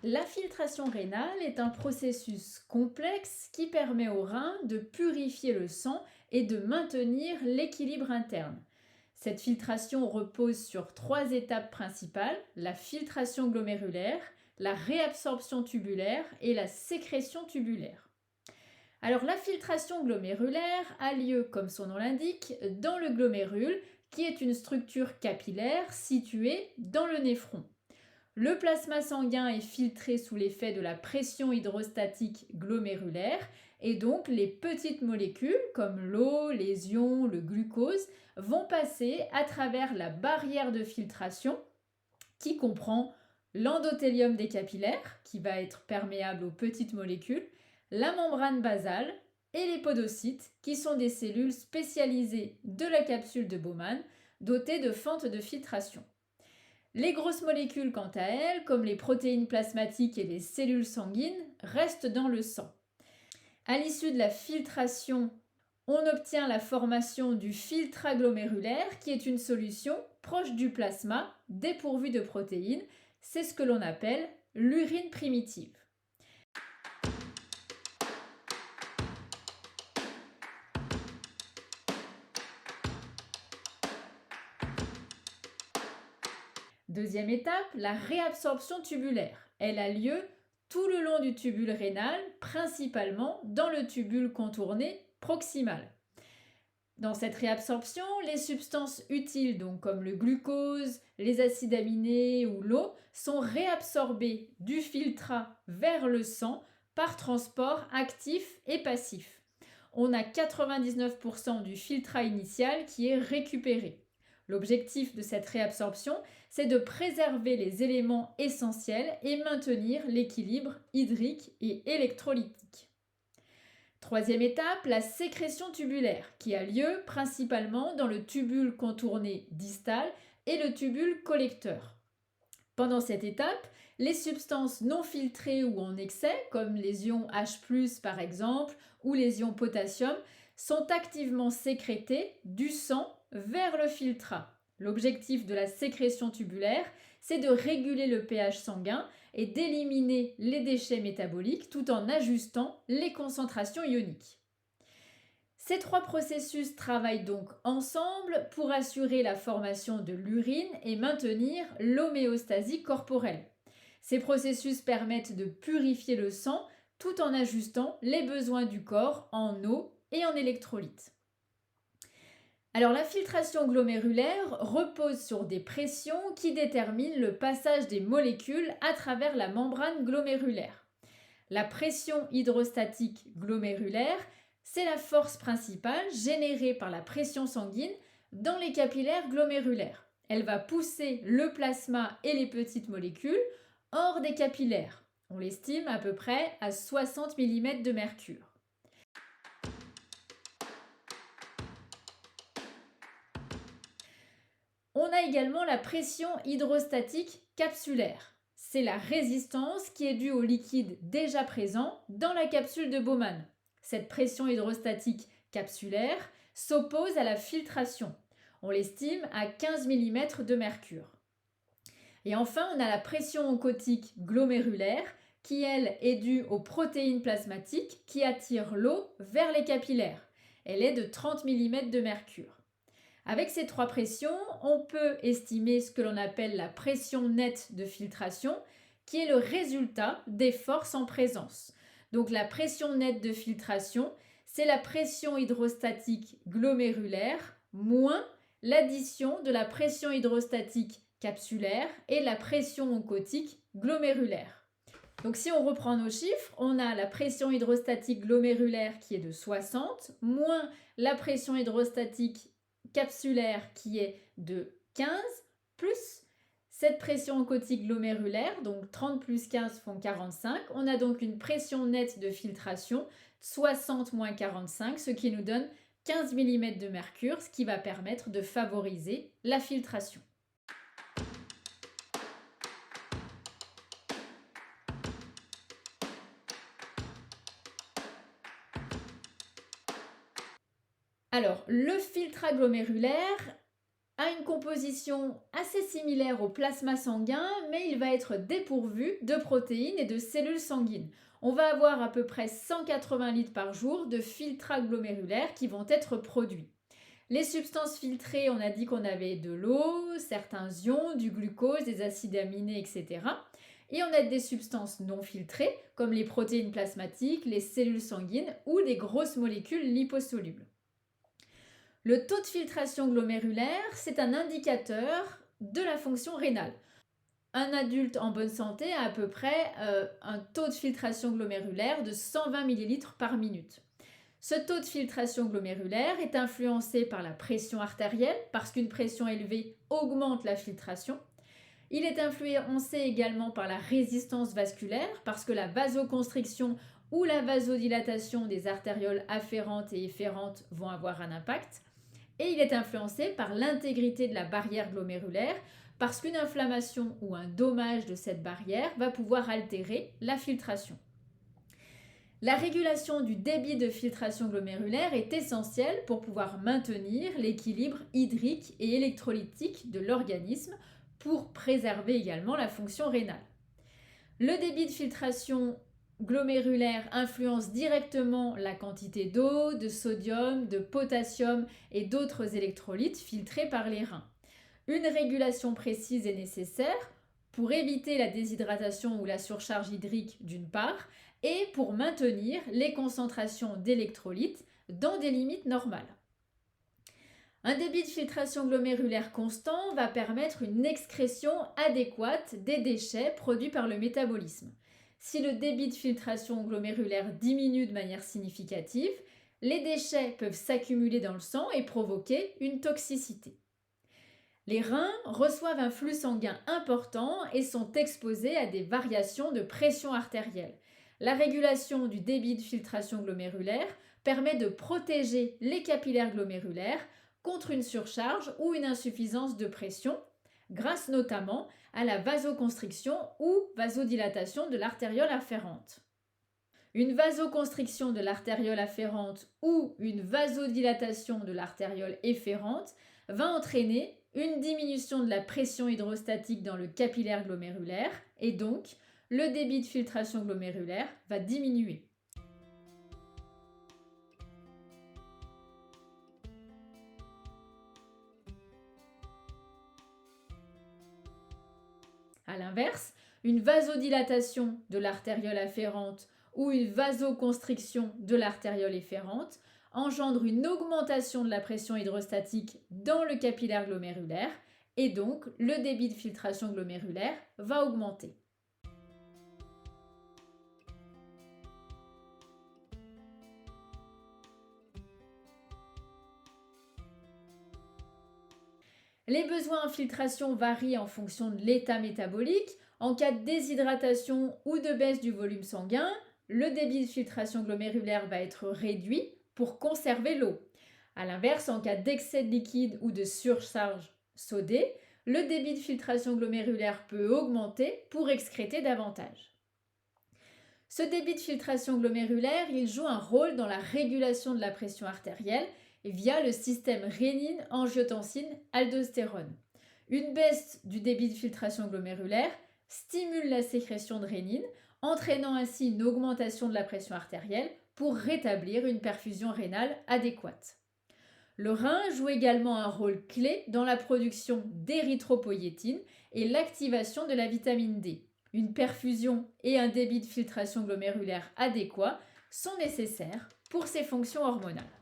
La filtration rénale est un processus complexe qui permet au rein de purifier le sang et de maintenir l'équilibre interne. Cette filtration repose sur trois étapes principales, la filtration glomérulaire, la réabsorption tubulaire et la sécrétion tubulaire. Alors la filtration glomérulaire a lieu, comme son nom l'indique, dans le glomérule, qui est une structure capillaire située dans le néphron. Le plasma sanguin est filtré sous l'effet de la pression hydrostatique glomérulaire et donc les petites molécules comme l'eau, les ions, le glucose vont passer à travers la barrière de filtration qui comprend l'endothélium des capillaires qui va être perméable aux petites molécules, la membrane basale et les podocytes qui sont des cellules spécialisées de la capsule de Bowman dotées de fentes de filtration. Les grosses molécules, quant à elles, comme les protéines plasmatiques et les cellules sanguines, restent dans le sang. À l'issue de la filtration, on obtient la formation du filtre glomérulaire, qui est une solution proche du plasma, dépourvue de protéines. C'est ce que l'on appelle l'urine primitive. Deuxième étape, la réabsorption tubulaire. Elle a lieu tout le long du tubule rénal, principalement dans le tubule contourné proximal. Dans cette réabsorption, les substances utiles, donc comme le glucose, les acides aminés ou l'eau, sont réabsorbées du filtrat vers le sang par transport actif et passif. On a 99% du filtrat initial qui est récupéré. L'objectif de cette réabsorption, c'est de préserver les éléments essentiels et maintenir l'équilibre hydrique et électrolytique. Troisième étape, la sécrétion tubulaire, qui a lieu principalement dans le tubule contourné distal et le tubule collecteur. Pendant cette étape, les substances non filtrées ou en excès, comme les ions H+, par exemple, ou les ions potassium, sont activement sécrétées du sang vers le filtrat. L'objectif de la sécrétion tubulaire, c'est de réguler le pH sanguin et d'éliminer les déchets métaboliques tout en ajustant les concentrations ioniques. Ces trois processus travaillent donc ensemble pour assurer la formation de l'urine et maintenir l'homéostasie corporelle. Ces processus permettent de purifier le sang tout en ajustant les besoins du corps en eau et en électrolytes. Alors la filtration glomérulaire repose sur des pressions qui déterminent le passage des molécules à travers la membrane glomérulaire. La pression hydrostatique glomérulaire, c'est la force principale générée par la pression sanguine dans les capillaires glomérulaires. Elle va pousser le plasma et les petites molécules hors des capillaires. On l'estime à peu près à 60 mm de mercure. On a également la pression hydrostatique capsulaire. C'est la résistance qui est due au liquide déjà présent dans la capsule de Bowman. Cette pression hydrostatique capsulaire s'oppose à la filtration. On l'estime à 15 mm de mercure. Et enfin, on a la pression oncotique glomérulaire qui, elle, est due aux protéines plasmatiques qui attirent l'eau vers les capillaires. Elle est de 30 mm de mercure. Avec ces trois pressions, on peut estimer ce que l'on appelle la pression nette de filtration, qui est le résultat des forces en présence. Donc la pression nette de filtration, c'est la pression hydrostatique glomérulaire moins l'addition de la pression hydrostatique capsulaire et la pression oncotique glomérulaire. Donc si on reprend nos chiffres, on a la pression hydrostatique glomérulaire qui est de 60, moins la pression hydrostatique capsulaire qui est de 15, plus cette pression oncotique glomérulaire, donc 30 plus 15 font 45. On a donc une pression nette de filtration 60 moins 45, ce qui nous donne 15 mm de mercure, ce qui va permettre de favoriser la filtration. Alors, le filtrat glomérulaire a a une composition assez similaire au plasma sanguin, mais il va être dépourvu de protéines et de cellules sanguines. On va avoir à peu près 180 litres par jour de filtrats glomérulaires qui vont être produits. Les substances filtrées, on a dit qu'on avait de l'eau, certains ions, du glucose, des acides aminés, etc. Et on a des substances non filtrées, comme les protéines plasmatiques, les cellules sanguines ou les grosses molécules liposolubles. Le taux de filtration glomérulaire, c'est un indicateur de la fonction rénale. Un adulte en bonne santé a à peu près un taux de filtration glomérulaire de 120 ml par minute. Ce taux de filtration glomérulaire est influencé par la pression artérielle, parce qu'une pression élevée augmente la filtration. Il est influencé également par la résistance vasculaire, parce que la vasoconstriction ou la vasodilatation des artérioles afférentes et efférentes vont avoir un impact. Et il est influencé par l'intégrité de la barrière glomérulaire, parce qu'une inflammation ou un dommage de cette barrière va pouvoir altérer la filtration. La régulation du débit de filtration glomérulaire est essentielle pour pouvoir maintenir l'équilibre hydrique et électrolytique de l'organisme pour préserver également la fonction rénale. Le débit de filtration glomérulaire influence directement la quantité d'eau, de sodium, de potassium et d'autres électrolytes filtrés par les reins. Une régulation précise est nécessaire pour éviter la déshydratation ou la surcharge hydrique d'une part, et pour maintenir les concentrations d'électrolytes dans des limites normales. Un débit de filtration glomérulaire constant va permettre une excrétion adéquate des déchets produits par le métabolisme. Si le débit de filtration glomérulaire diminue de manière significative, les déchets peuvent s'accumuler dans le sang et provoquer une toxicité. Les reins reçoivent un flux sanguin important et sont exposés à des variations de pression artérielle. La régulation du débit de filtration glomérulaire permet de protéger les capillaires glomérulaires contre une surcharge ou une insuffisance de pression, grâce notamment à la vasoconstriction ou vasodilatation de l'artériole afférente. Une vasoconstriction de l'artériole afférente ou une vasodilatation de l'artériole efférente va entraîner une diminution de la pression hydrostatique dans le capillaire glomérulaire et donc le débit de filtration glomérulaire va diminuer. A l'inverse, une vasodilatation de l'artériole afférente ou une vasoconstriction de l'artériole efférente engendre une augmentation de la pression hydrostatique dans le capillaire glomérulaire et donc le débit de filtration glomérulaire va augmenter. Les besoins en filtration varient en fonction de l'état métabolique. En cas de déshydratation ou de baisse du volume sanguin, le débit de filtration glomérulaire va être réduit pour conserver l'eau. A l'inverse, en cas d'excès de liquide ou de surcharge sodée, le débit de filtration glomérulaire peut augmenter pour excréter davantage. Ce débit de filtration glomérulaire, il joue un rôle dans la régulation de la pression artérielle via le système rénine-angiotensine-aldostérone. Une baisse du débit de filtration glomérulaire stimule la sécrétion de rénine, entraînant ainsi une augmentation de la pression artérielle pour rétablir une perfusion rénale adéquate. Le rein joue également un rôle clé dans la production d'érythropoïétine et l'activation de la vitamine D. Une perfusion et un débit de filtration glomérulaire adéquat sont nécessaires pour ces fonctions hormonales.